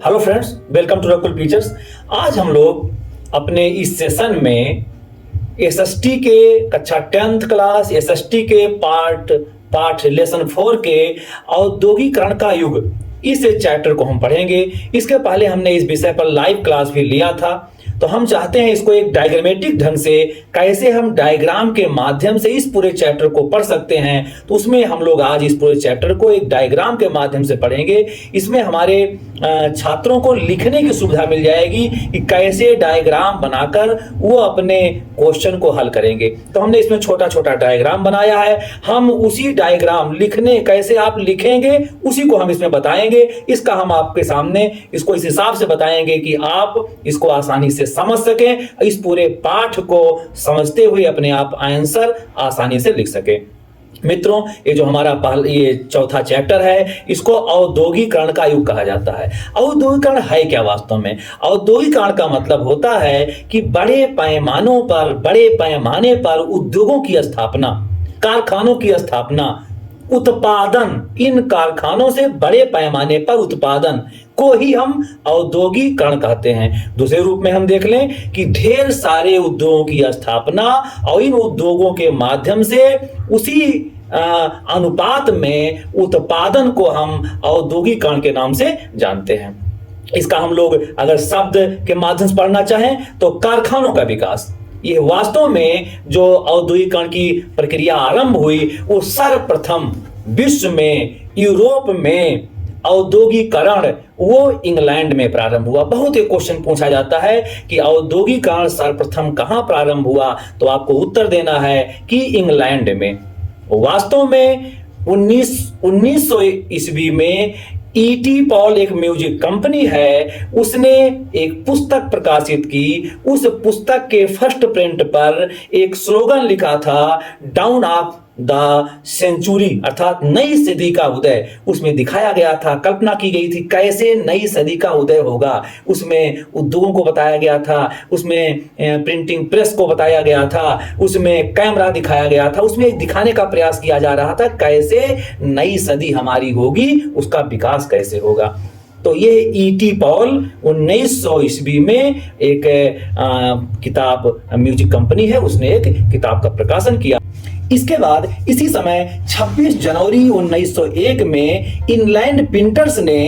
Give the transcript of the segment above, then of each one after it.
Hello friends, welcome to Rakul teachers. आज हम लोग अपने इस सेशन में एसएसटी के कक्षा 10th क्लास एसएसटी के पाठ लेसन 4 के औद्योगिकरण का युग इस चैप्टर को हम पढ़ेंगे। इसके पहले हमने इस विषय पर लाइव क्लास भी लिया था, तो हम चाहते हैं इसको एक डायग्रामेटिक ढंग से कैसे हम डायग्राम के माध्यम से इस पूरे चैप्टर को पढ़ सकते हैं। तो उसमें हम लोग आज इस पूरे चैप्टर को एक डायग्राम के माध्यम से पढ़ेंगे। इसमें हमारे छात्रों को लिखने की सुविधा मिल जाएगी कि कैसे डायग्राम बनाकर वो अपने क्वेश्चन को हल करेंगे। तो हमने इसमें छोटा छोटा डायग्राम बनाया है। हम उसी डायग्राम लिखने कैसे आप लिखेंगे उसी को हम इसमें बताएंगे। इसका हम आपके सामने इसको इस हिसाब से बताएंगे कि आप इसको आसानी से समझ सकें, इस पूरे पाठ को समझते हुए अपने आप आंसर आसानी से लिख सके। मित्रों, ये जो हमारा ये चौथा चैप्टर है, इसको औद्योगिकरण का युग कहा जाता है। औद्योगिकरण है क्या वास्तव में? औद्योगिकरण का मतलब होता है कि बड़े पैमाने पर उद्योगों की स्थापना, कारखानों की स्थापना, उत्पादन, इन कारखानों से बड़े पैमाने पर उत्पादन को ही हम औद्योगिकरण कहते हैं। दूसरे रूप में हम देख लें कि ढेर सारे उद्योगों की स्थापना और इन उद्योगों के माध्यम से उसी अनुपात में उत्पादन को हम औद्योगिकरण के नाम से जानते हैं। इसका हम लोग अगर शब्द के माध्यम से पढ़ना चाहें तो कारखानों का विकास, ये वास्तव में जो औद्योगिकरण की प्रक्रिया आरंभ हुई वो सर्वप्रथम विश्व में, यूरोप में औद्योगिकरण वो इंग्लैंड में प्रारंभ हुआ। बहुत ही क्वेश्चन पूछा जाता है कि औद्योगिकरण सर्वप्रथम कहां प्रारंभ हुआ, तो आपको उत्तर देना है कि इंग्लैंड में। वास्तव में 1900 ईस्वी में ईटी पॉल एक म्यूजिक कंपनी है, उसने एक पुस्तक प्रकाशित की। उस पुस्तक के फर्स्ट प्रिंट पर एक स्लोगन लिखा था, डाउन ऑफ द सेंचुरी, अर्थात नई सदी का उदय। उसमें दिखाया गया था, कल्पना की गई थी कैसे नई सदी का उदय होगा। उसमें उद्योगों को बताया गया था, उसमें प्रिंटिंग प्रेस को बताया गया था, उसमें कैमरा दिखाया गया था, उसमें दिखाने का प्रयास किया जा रहा था कैसे नई सदी हमारी होगी, उसका विकास कैसे होगा। तो ये ईटी पॉल 1900 ईस्वी में एक किताब, म्यूजिक कंपनी है, उसने एक किताब का प्रकाशन किया। इसके बाद इसी समय 26 जनवरी 1901 में इंग्लैंड प्रिंटर्स ने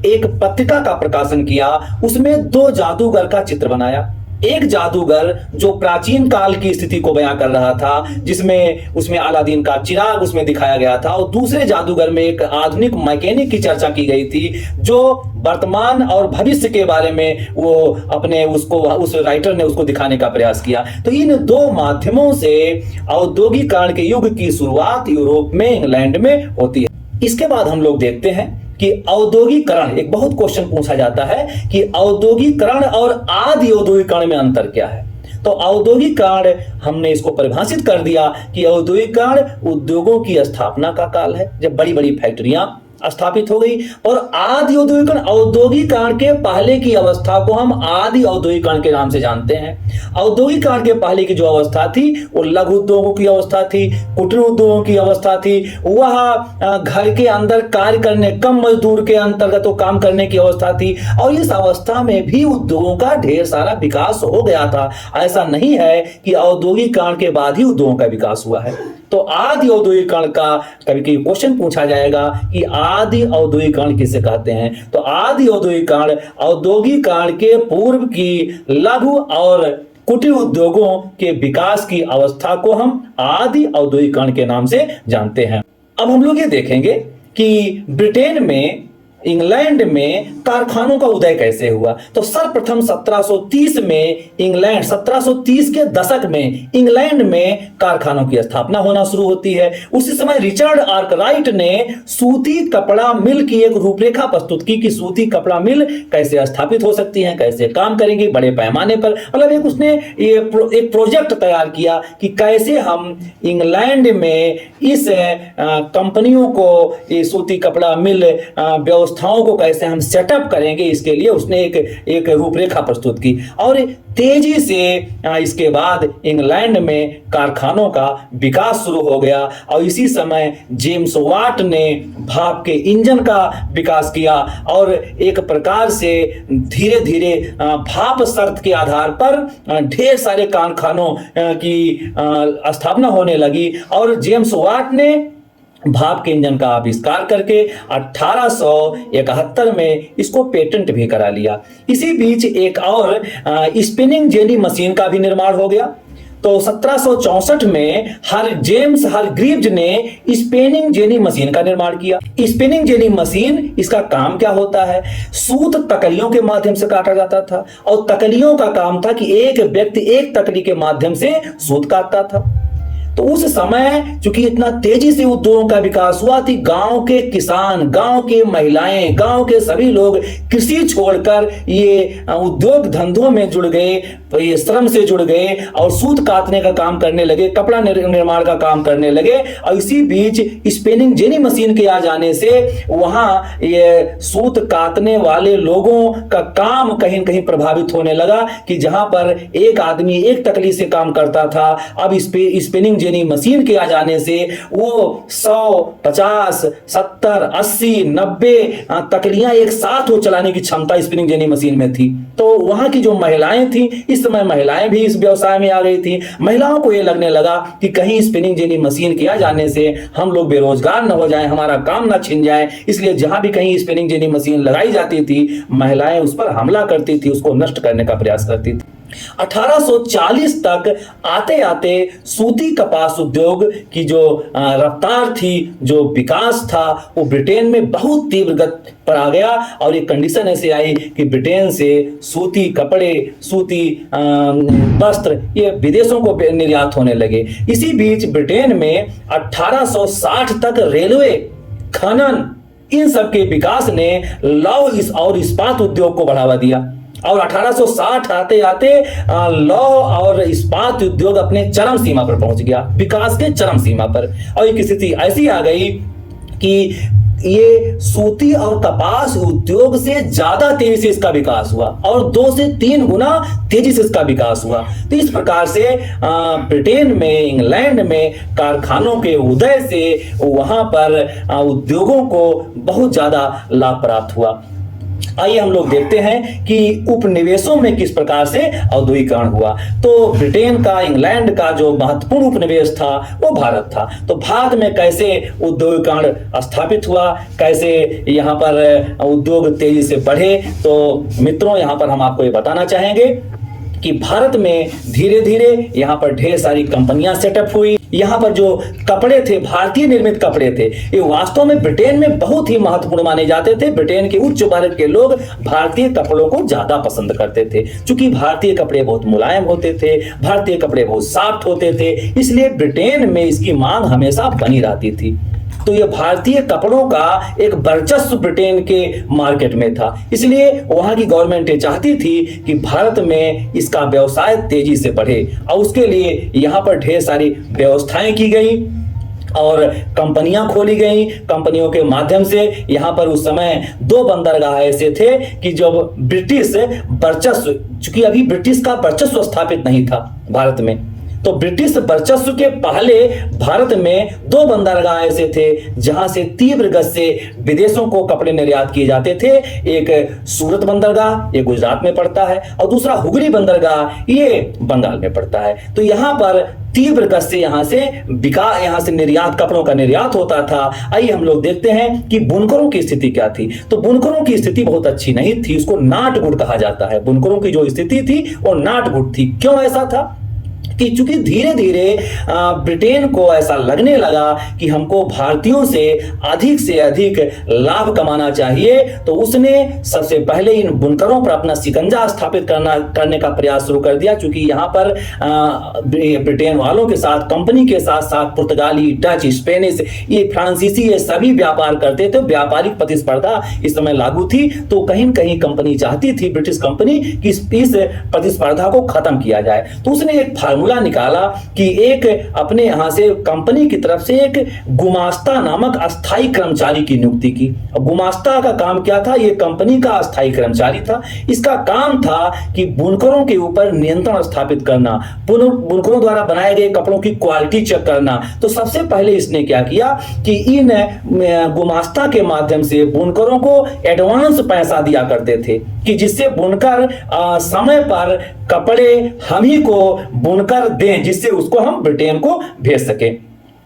एक पत्रिका का प्रकाशन किया। उसमें 2 जादूगर का चित्र बनाया। एक जादूगर जो प्राचीन काल की स्थिति को बयां कर रहा था, जिसमें उसमें अलादीन का चिराग उसमें दिखाया गया था, और दूसरे जादूगर में एक आधुनिक मैकेनिक की चर्चा की गई थी जो वर्तमान और भविष्य के बारे में वो अपने उस राइटर ने उसको दिखाने का प्रयास किया। तो इन 2 माध्यमों से औद्योगिकरण के युग की शुरुआत यूरोप में, इंग्लैंड में होती है। इसके बाद हम लोग देखते हैं कि औद्योगिकरण, एक बहुत क्वेश्चन पूछा जाता है कि औद्योगिकरण और आदि औद्योगिकरण में अंतर क्या है। तो औद्योगिकरण हमने इसको परिभाषित कर दिया कि औद्योगिकरण उद्योगों की स्थापना का काल है, जब बड़ी बड़ी फैक्ट्रियां स्थापित हो गई। और आदि औद्योगिकरण, औद्योगिकरण के पहले की अवस्था को हम आदि औद्योगिकरण के नाम से जानते हैं। औद्योगिकरण के पहले की जो अवस्था थी वो लघु उद्योगों की अवस्था थी, कुटीर उद्योगों की अवस्था थी। वह घर के अंदर कार्य करने, कम मजदूर के अंतर्गत वो काम करने की अवस्था थी, और इस अवस्था में भी उद्योगों का ढेर सारा विकास हो गया था। ऐसा नहीं है कि औद्योगिकरण के बाद ही उद्योगों का विकास हुआ है। तो आदि औद्योगिकरण का कभी कभी क्वेश्चन पूछा जाएगा कि आदि औद्योगिकरण किसे कहते हैं। तो आदि औद्योगिकरण औद्योगिकरण के पूर्व की लघु और कुटीर उद्योगों के विकास की अवस्था को हम आदि औद्योगिकरण के नाम से जानते हैं। अब हम लोग ये देखेंगे कि ब्रिटेन में, इंग्लैंड में कारखानों का उदय कैसे हुआ। तो सर्वप्रथम 1730 में इंग्लैंड, 1730 के दशक में इंग्लैंड में कारखानों की स्थापना होना शुरू होती है। उसी समय रिचर्ड आर्कराइट ने सूती कपड़ा मिल की एक रूपरेखा प्रस्तुत की कि सूती कपड़ा मिल कैसे स्थापित हो सकती है, कैसे काम करेंगी बड़े पैमाने पर। मतलब उसने एक प्रोजेक्ट तैयार किया कि कैसे हम इंग्लैंड में इस कंपनियों को, ये सूती कपड़ा मिल व्यवस्था व्यवस्थाओं को कैसे हम सेटअप करेंगे, इसके लिए उसने एक रूपरेखा प्रस्तुत की। और तेजी से इसके बाद इंग्लैंड में कारखानों का विकास शुरू हो गया और इसी समय जेम्स वाट ने भाप के इंजन का विकास किया और एक प्रकार से धीरे धीरे भाप शर्त के आधार पर ढेर सारे कारखानों की स्थापना होने लगी और जेम्स वाट ने भाप के इंजन का आविष्कार करके 1871 में इसको पेटेंट भी करा लिया। इसी बीच एक और स्पिनिंग जेनी मशीन का भी निर्माण हो गया। तो 1764 में जेम्स हारग्रीव्ज ने स्पिनिंग जेनी मशीन का निर्माण किया। स्पिनिंग जेनी मशीन, इसका काम क्या होता है, सूत तकलियों के माध्यम से काटा जाता था और तकलियों का काम था कि एक व्यक्ति एक तकली के माध्यम से सूत काटता था। तो उस समय चूंकि इतना तेजी से उद्योगों का विकास हुआ थी, गांव के किसान, गांव के महिलाएं, गांव के सभी लोग कृषि छोड़कर ये उद्योग धंधों में जुड़ गए, ये श्रम से जुड़ गए और सूत काटने का काम करने लगे, कपड़ा निर्माण का काम करने लगे। और इसी बीच स्पिनिंग जेनी मशीन के आ जाने से वहां ये सूत काटने वाले लोगों का काम कहीं न कहीं प्रभावित होने लगा कि जहां पर एक आदमी एक तकली से काम करता था, अब स्पिनिंग जेनी मशीन के आ जाने से वो 100, 50, 70, 80, 90 तकलियां एक साथ वो चलाने की क्षमता स्पिनिंग जेनी मशीन में थी। तो वहां की जो महिलाएं थी, इस समय महिलाएं भी इस व्यवसाय में आ गई थी। महिलाओं को ये लगने लगा कि कहीं स्पिनिंग जेनी मशीन के आ जाने से हम लोग बेरोजगार न हो जाएं, हमारा काम न छिन जाए, इसलिए जहां भी कहीं स्पिनिंग जेनी मशीन लगाई जाती थी, महिलाएं उस पर हमला करती थी, उसको नष्ट करने का प्रयास करती थी। 1840 तक आते आते सूती कपास उद्योग की जो रफ्तार थी, जो विकास था, वो ब्रिटेन में बहुत तीव्र गति पर आ गया और एक कंडीशन ऐसे आई कि ब्रिटेन से सूती कपड़े, सूती वस्त्र ये विदेशों को निर्यात होने लगे। इसी बीच ब्रिटेन में 1860 तक रेलवे, खनन, इन सब के विकास ने लौह और इस्पात उद्योग को बढ़ावा दिया और 1860 आते आते लौह और इस्पात उद्योग अपने चरम सीमा पर पहुंच गया, विकास के चरम सीमा पर। और एक स्थिति ऐसी आ गई कि ये सूती और कपास उद्योग से ज्यादा तेजी से इसका विकास हुआ और 2 से 3 गुना तेजी से इसका विकास हुआ। तो इस प्रकार से ब्रिटेन में, इंग्लैंड में कारखानों के उदय से वहां पर उद्योगों को बहुत ज्यादा लाभ प्राप्त हुआ। आइए हम लोग देखते हैं कि उपनिवेशों में किस प्रकार से औद्योगिकरण हुआ। तो ब्रिटेन का, इंग्लैंड का जो महत्वपूर्ण उपनिवेश था वो भारत था। तो भारत में कैसे उद्योगीकरण स्थापित हुआ, कैसे यहाँ पर उद्योग तेजी से बढ़े, तो मित्रों यहाँ पर हम आपको ये बताना चाहेंगे कि भारत में धीरे धीरे यहाँ पर ढेर सारी कंपनियां सेटअप हुई। यहाँ पर जो कपड़े थे, भारतीय निर्मित कपड़े थे, ये वास्तव में ब्रिटेन में बहुत ही महत्वपूर्ण माने जाते थे। ब्रिटेन के उच्च वर्ग के लोग भारतीय कपड़ों को ज्यादा पसंद करते थे, क्योंकि भारतीय कपड़े बहुत मुलायम होते थे, भारतीय कपड़े बहुत सॉफ्ट होते थे, इसलिए ब्रिटेन में इसकी मांग हमेशा बनी रहती थी। तो ये भारतीय कपड़ों का एक वर्चस्व ब्रिटेन के मार्केट में था, इसलिए वहां की गवर्नमेंट ये चाहती थी कि भारत में इसका व्यवसाय तेजी से बढ़े और उसके लिए यहाँ पर ढेर सारी व्यवस्थाएं की गई और कंपनियां खोली गई। कंपनियों के माध्यम से यहाँ पर उस समय 2 बंदरगाह ऐसे थे कि जब ब्रिटिश वर्चस्व, चूंकि अभी ब्रिटिश का वर्चस्व स्थापित नहीं था भारत में, तो ब्रिटिश वर्चस्व के पहले भारत में 2 बंदरगाह ऐसे थे जहां से तीव्र गति से विदेशों को कपड़े निर्यात किए जाते थे। एक सूरत बंदरगाह, ये गुजरात में पड़ता है, और दूसरा हुगली बंदरगाह, ये बंगाल में पड़ता है। तो यहाँ पर तीव्र गति से यहाँ से निर्यात, कपड़ों का निर्यात होता था। आइए हम लोग देखते हैं कि बुनकरों की स्थिति क्या थी। तो बुनकरों की स्थिति बहुत अच्छी नहीं थी, उसको नाटगुट कहा जाता है। बुनकरों की जो स्थिति थी वो नाटगुट थी। क्यों ऐसा था कि चूंकि धीरे धीरे ब्रिटेन को ऐसा लगने लगा कि हमको भारतीयों से अधिक लाभ कमाना चाहिए, तो उसने सबसे पहले इन बुनकरों पर अपना शिकंजा स्थापित करने का प्रयास शुरू कर दिया। क्योंकि यहाँ पर ब्रिटेन वालों के साथ, कंपनी के साथ साथ पुर्तगाली, डच, स्पेनिश, ये फ्रांसीसी, ये सभी व्यापार करते थे। व्यापारिक प्रतिस्पर्धा इस समय लागू थी। तो कहीं न कहीं कंपनी चाहती थी, ब्रिटिश कंपनी, कि इस प्रतिस्पर्धा को खत्म किया जाए। तो उसने एक फार्मूला फॉर्मूला निकाला कि एक अपने यहां से कंपनी की तरफ से एक गुमास्ता नामक अस्थाई कर्मचारी की नियुक्ति की। गुमास्ता का काम क्या था? ये कंपनी का अस्थाई कर्मचारी था। इसका काम था कि बुनकरों के ऊपर नियंत्रण स्थापित करना, बुनकरों द्वारा बनाए गए कपड़ों की क्वालिटी चेक करना। तो सबसे पहले इसने क्या किया कि इन गुमास्ता के माध्यम से बुनकरों को एडवांस पैसा दिया करते थे कि जिससे बुनकर समय पर कपड़े हम ही को बुनकर दें, जिससे उसको हम ब्रिटेन को भेज सके।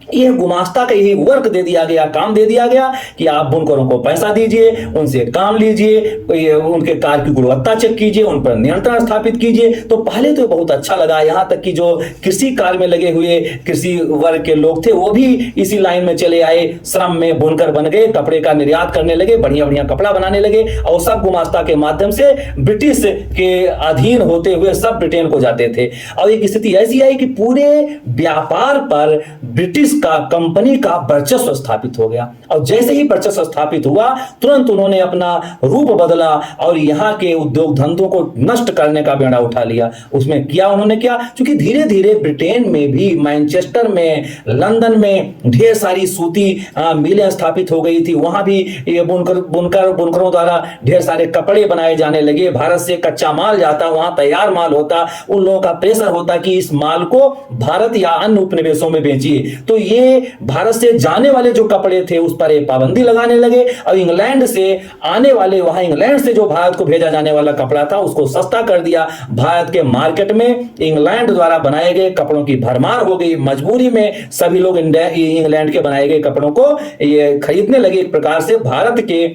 यह गुमास्ता का यही वर्क दे दिया गया, काम दे दिया गया कि आप बुनकरों को पैसा दीजिए, उनसे काम लीजिए, उनके कार्य की गुणवत्ता चेक कीजिए, उन पर नियंत्रण स्थापित कीजिए। तो पहले तो बहुत अच्छा लगा, यहां तक कि जो कृषि कार्य में लगे हुए कृषि वर्ग के लोग थे वो भी इसी लाइन में चले आए, श्रम में बुनकर बन गए, कपड़े का निर्यात करने लगे, बढ़िया बढ़िया कपड़ा बनाने लगे। और सब गुमास्ता के माध्यम से ब्रिटिश के अधीन होते हुए सब ब्रिटेन को जाते थे। और एक स्थिति ऐसी आई कि पूरे व्यापार पर ब्रिटिश का कंपनी का वर्चस्व स्थापित हो गया। और जैसे ही वर्चस्व स्थापित हुआ तुरंत उन्होंने अपना रूप बदला और यहाँ के उद्योग धंधों को नष्ट करने का बेड़ा उठा लिया। उसमें किया उन्होंने क्या, क्योंकि धीरे धीरे ब्रिटेन में भी, मैनचेस्टर में, लंदन में ढेर सारी सूती मिलें स्थापित हो गई थी। वहां भी ये बुनकरों द्वारा ढेर सारे कपड़े बनाए जाने लगे। भारत से कच्चा माल जाता, वहां तैयार माल होता, उन लोगों का प्रेशर होता कि इस माल को भारत या अन्य उपनिवेशों में बेचिए। तो ये भारत से जाने वाले जो कपड़े थे उस पर एक पाबंदी लगाने लगे और इंग्लैंड से आने वाले, वहां इंग्लैंड से जो भारत को भेजा जाने वाला कपड़ा था उसको सस्ता कर दिया। भारत के मार्केट में इंग्लैंड द्वारा बनाए गए कपड़ों की भरमार हो गई। मजबूरी में सभी लोग इंग्लैंड के बनाए गए कपड़ों को ये खरीदने लगे। एक प्रकार से भारत के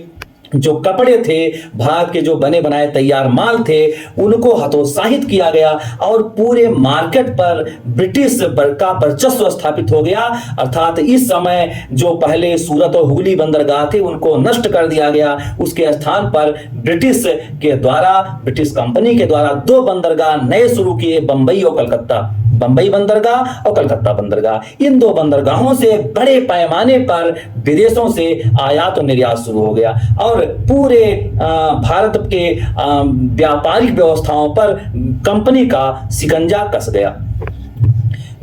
जो कपड़े थे, भारत के जो बने बनाए तैयार माल थे, उनको हतोत्साहित किया गया और पूरे मार्केट पर ब्रिटिश का वर्चस्व स्थापित हो गया। अर्थात इस समय जो पहले सूरत और हुगली बंदरगाह थे उनको नष्ट कर दिया गया। उसके स्थान पर ब्रिटिश कंपनी के द्वारा 2 बंदरगाह नए शुरू किए, बंबई और कलकत्ता। बंबई बंदरगाह और कलकत्ता बंदरगाह, इन 2 बंदरगाहों से बड़े पैमाने पर विदेशों से आयात और निर्यात शुरू हो गया और पूरे भारत के व्यापारिक व्यवस्थाओं पर कंपनी का शिकंजा कस गया।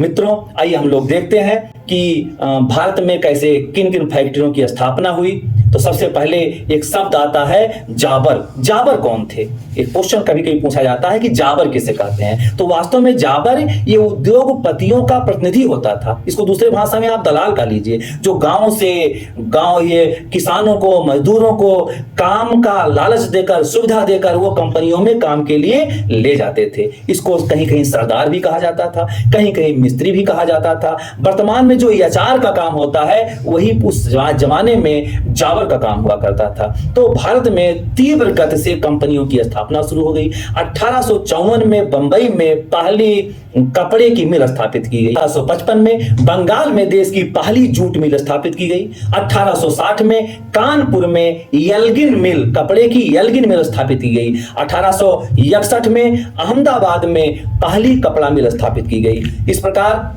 मित्रों, आइए हम लोग देखते हैं कि भारत में कैसे किन किन फैक्ट्रियों की स्थापना हुई। तो सबसे पहले एक शब्द आता है जाबर। जाबर कौन थे? एक क्वेश्चन कभी कभी पूछा जाता है कि जाबर किसे कहते हैं। तो वास्तव में जाबर ये उद्योगपतियों का प्रतिनिधि होता था। इसको दूसरे भाषा में आप दलाल का लीजिए, जो गांव से गांव ये किसानों को, मजदूरों को काम का लालच देकर, सुविधा देकर वो कंपनियों में काम के लिए ले जाते थे। इसको कहीं कहीं सरदार भी कहा जाता था, कहीं कहीं मिस्त्री भी कहा जाता था। वर्तमान में जो एचआर का काम होता है वही उस जमाने में जाबर का काम हुआ करता था। तो भारत में तीव्र गति से कंपनियों की स्थापना शुरू हो गई। 1854 में बंबई में पहली कपड़े की मिल स्थापित की गई। 1855 में बंगाल में देश की पहली जूट मिल स्थापित की गई। 1860 में कानपुर में एल्गिन मिल, कपड़े की एल्गिन मिल स्थापित की गई। 1861 में अहमदाबाद में पहली कपड़ा मिल स्थापित की गई। इस प्रकार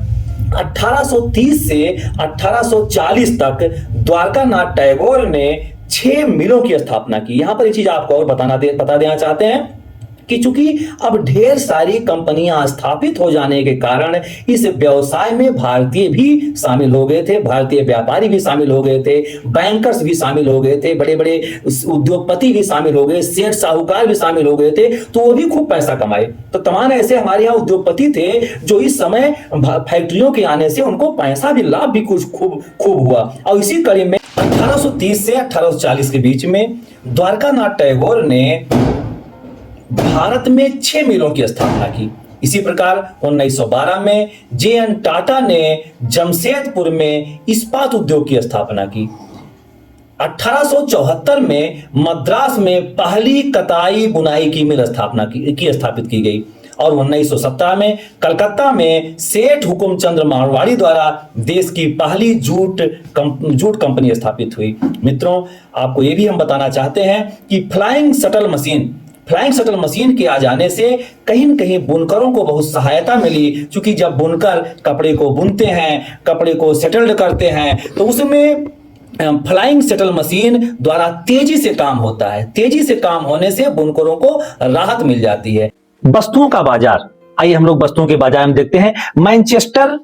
1830 से 1840 तक द्वारकानाथ टैगोर ने 6 मिलों की स्थापना की। यहां पर एक चीज आपको और बता देना चाहते हैं कि चूंकि अब ढेर सारी कंपनियां स्थापित हो जाने के कारण इस व्यवसाय में भारतीय भी शामिल हो गए थे, भारतीय व्यापारी भी शामिल हो गए थे, बैंकर्स भी शामिल हो गए थे, बड़े बड़े उद्योगपति भी शामिल हो गए, सेठ साहूकार भी शामिल हो गए थे। तो वो भी खूब पैसा कमाए। तो तमाम ऐसे हमारे यहाँ उद्योगपति थे जो इस समय फैक्ट्रियों के आने से उनको पैसा भी, लाभ भी कुछ खूब हुआ। और इसी कड़ी में 1830 से 1840 के बीच में द्वारकानाथ टैगोर ने भारत में 6 मिलों की स्थापना की। इसी प्रकार 1912 में जे.एन. टाटा ने जमशेदपुर में इस्पात उद्योग की स्थापना की। 1874 में मद्रास में पहली कताई बुनाई की मिल स्थापित की गई और 1917 में कलकत्ता में सेठ हुकुमचंद मारवाड़ी द्वारा देश की पहली जूट कंपनी स्थापित हुई। मित्रों, आपको यह भी हम बताना चाहते हैं कि फ्लाइंग शटल मशीन के आ जाने से कहीं न कहीं बुनकरों को बहुत सहायता मिली। क्योंकि जब बुनकर कपड़े को बुनते हैं, कपड़े को सेटल्ड करते हैं, तो उसमें फ्लाइंग शटल मशीन द्वारा तेजी से काम होता है। तेजी से काम होने से बुनकरों को राहत मिल जाती है। वस्तुओं का बाजार, आइए हम लोग वस्तुओं के बाजार में देखते हैं। मैनचेस्टर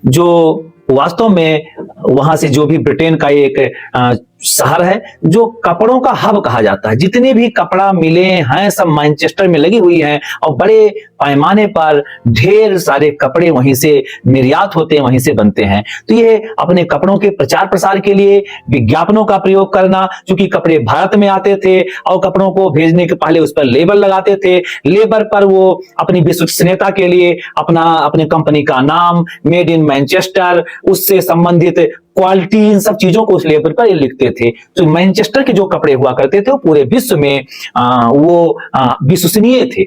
जो वास्तव में वहां से जो भी ब्रिटेन का एक शहर है, जो कपड़ों का हब कहा जाता है। जितने भी कपड़ा मिले हैं सब मैनचेस्टर में लगी हुई हैं और बड़े पैमाने पर ढेर सारे कपड़े वहीं से निर्यात होते हैं, वहीं से बनते हैं। तो ये अपने कपड़ों के प्रचार प्रसार के लिए विज्ञापनों का प्रयोग करना, क्योंकि कपड़े भारत में आते थे और कपड़ों को भेजने के पहले उस पर लेबल लगाते थे। लेबर पर वो अपनी विश्वसनीयता के लिए अपने कंपनी का नाम, मेड इन मैनचेस्टर, उससे संबंधित क्वालिटी, इन सब चीजों को उस लेबल पर लिखते थे। तो मैनचेस्टर के जो कपड़े हुआ करते थे वो पूरे विश्व में वो विश्वसनीय थे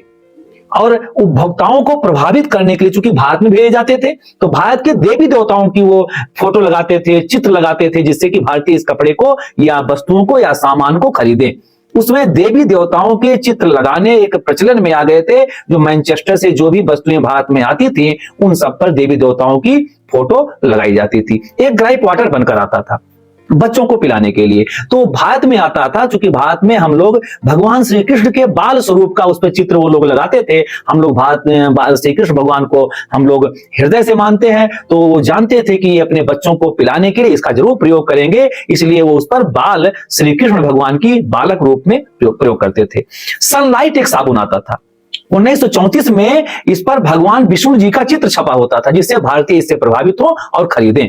और उपभोक्ताओं को प्रभावित करने के लिए, चूंकि भारत में भेजे जाते थे तो भारत के देवी देवताओं की वो फोटो लगाते थे, चित्र लगाते थे, जिससे कि भारतीय इस कपड़े को या वस्तुओं को या सामान को खरीदें। उसमें देवी देवताओं के चित्र लगाने एक प्रचलन में आ गए थे। जो मैनचेस्टर से जो भी वस्तुएं भारत में आती थी उन सब पर देवी देवताओं की फोटो लगाई जाती थी। एक ग्राइप वाटर बनकर आता था बच्चों को पिलाने के लिए, तो भारत में आता था। चूंकि भारत में हम लोग भगवान श्री कृष्ण के बाल स्वरूप का उस पर चित्र वो लोग लगाते थे। हम लोग भारत में श्री कृष्ण भगवान को हम लोग हृदय से मानते हैं, तो वो जानते थे कि ये अपने बच्चों को पिलाने के लिए इसका जरूर प्रयोग करेंगे, इसलिए वो उस पर बाल श्री कृष्ण भगवान की बालक रूप में प्रयोग करते थे। सनलाइट एक साबुन आता था 1934 में, इस पर भगवान विष्णु जी का चित्र छपा होता था, जिससे भारतीय इससे प्रभावित हो और खरीदें।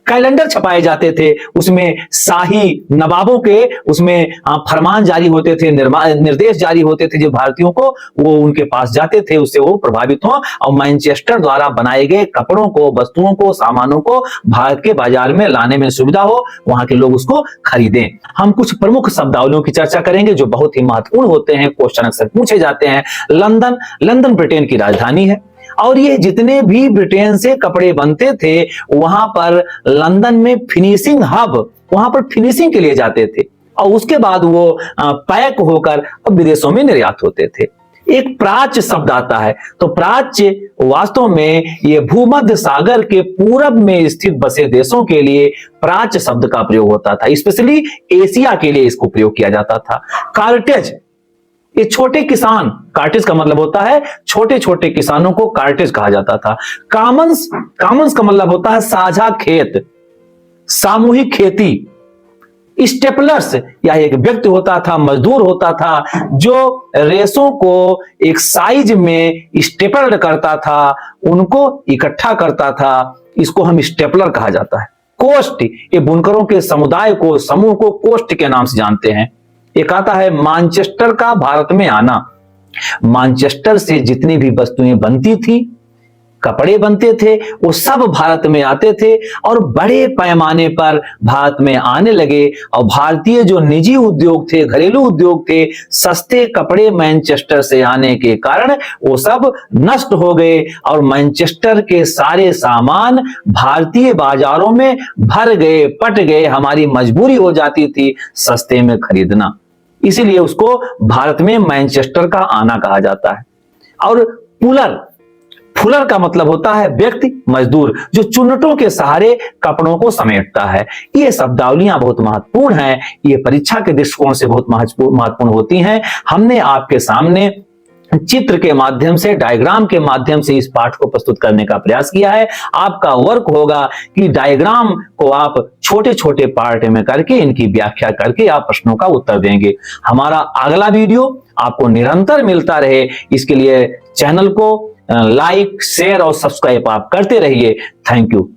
कैलेंडर छपाए जाते थे, उसमें शाही नवाबों के उसमें फरमान जारी होते थे, निर्देश जारी होते थे, जो भारतीयों को वो उनके पास जाते थे, उससे वो प्रभावित हो और मैनचेस्टर द्वारा बनाए गए कपड़ों को, वस्तुओं को, सामानों को भारत के बाजार में लाने में सुविधा हो, वहां के लोग उसको खरीदें। हम कुछ प्रमुख शब्दावलियों की चर्चा करेंगे जो बहुत ही महत्वपूर्ण होते हैं, क्वेश्चन अक्सर पूछे जाते हैं। लंदन ब्रिटेन की राजधानी है और ये जितने भी ब्रिटेन से कपड़े बनते थे वहां पर लंदन में फिनिशिंग हब, वहां पर फिनिशिंग के लिए जाते थे और उसके बाद वो पैक होकर विदेशों में निर्यात होते थे। एक प्राच्य शब्द आता है, तो प्राच्य वास्तव में ये भूमध्य सागर के पूरब में स्थित बसे देशों के लिए प्राच्य शब्द का प्रयोग होता था। स्पेशली एशिया के लिए इसको प्रयोग किया जाता था। कार्टेज, ये छोटे किसान, कार्टेज का मतलब होता है छोटे छोटे किसानों को कार्टेज कहा जाता था। कॉमन्स का मतलब होता है साझा खेत, सामूहिक खेती। स्टेपलर्स या एक व्यक्ति होता था, मजदूर होता था, जो रेशों को एक साइज में स्टेपल करता था, उनको इकट्ठा करता था, इसको हम स्टेपलर कहा जाता है। कोस्ट, ये बुनकरों के समुदाय को, समूह को कोस्ट के नाम से जानते हैं। एक आता है मैनचेस्टर का भारत में आना। मैनचेस्टर से जितनी भी वस्तुएं बनती थी, कपड़े बनते थे, वो सब भारत में आते थे और बड़े पैमाने पर भारत में आने लगे और भारतीय जो निजी उद्योग थे, घरेलू उद्योग थे, सस्ते कपड़े मैनचेस्टर से आने के कारण वो सब नष्ट हो गए और मैनचेस्टर के सारे सामान भारतीय बाजारों में भर गए, पट गए। हमारी मजबूरी हो जाती थी सस्ते में खरीदना, इसीलिए उसको भारत में मैनचेस्टर का आना कहा जाता है। और फुलर का मतलब होता है व्यक्ति, मजदूर, जो चुन्नटों के सहारे कपड़ों को समेटता है। ये शब्दावलियां बहुत महत्वपूर्ण हैं, ये परीक्षा के दृष्टिकोण से बहुत महत्वपूर्ण होती हैं। हमने आपके सामने चित्र के माध्यम से, डायग्राम के माध्यम से इस पाठ को प्रस्तुत करने का प्रयास किया है। आपका वर्क होगा कि डायग्राम को आप छोटे छोटे पार्ट में करके इनकी व्याख्या करके आप प्रश्नों का उत्तर देंगे। हमारा अगला वीडियो आपको निरंतर मिलता रहे, इसके लिए चैनल को लाइक, शेयर और सब्सक्राइब आप करते रहिए। Thank you.